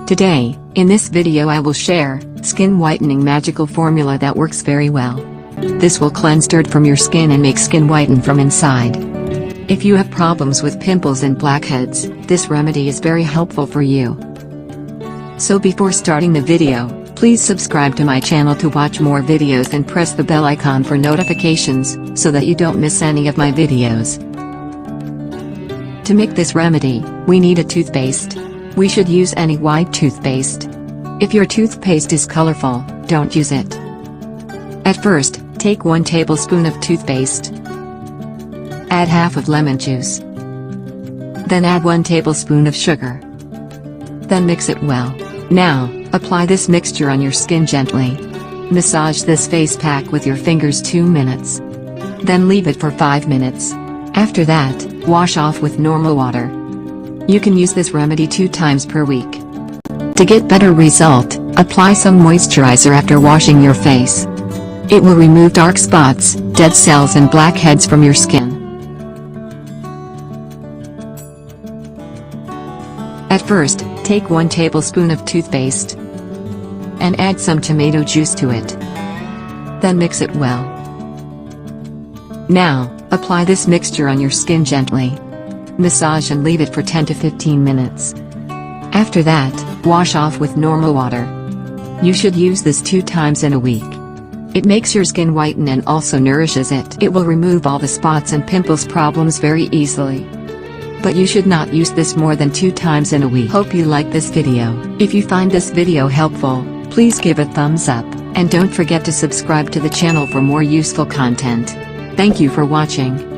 Today, in this video I will share, skin whitening magical formula that works very well. This will cleanse dirt from your skin and make skin whiten from inside. If you have problems with pimples and blackheads, this remedy is very helpful for you. So before starting the video, please subscribe to my channel to watch more videos and press the bell icon for notifications, so that you don't miss any of my videos. To make this remedy, we need a toothpaste. We should use any white toothpaste. If your toothpaste is colorful, don't use it. At first, take 1 tablespoon of toothpaste. Add half of lemon juice. Then add 1 tablespoon of sugar. Then mix it well. Now, apply this mixture on your skin gently. Massage this face pack with your fingers 2 minutes. Then leave it for 5 minutes. After that, wash off with normal water. You can use this remedy 2 times per week. To get better result, apply some moisturizer after washing your face. It will remove dark spots, dead cells and blackheads from your skin. At first, take 1 tablespoon of toothpaste and add some tomato juice to it. Then mix it well. Now, apply this mixture on your skin gently. Massage and leave it for 10 to 15 minutes. After that, wash off with normal water. You should use this 2 times in a week. It makes your skin whiten and also nourishes it. It will remove all the spots and pimples problems very easily. But you should not use this more than 2 times in a week. Hope you like this video. If you find this video helpful, please give a thumbs up, and don't forget to subscribe to the channel for more useful content. Thank you for watching.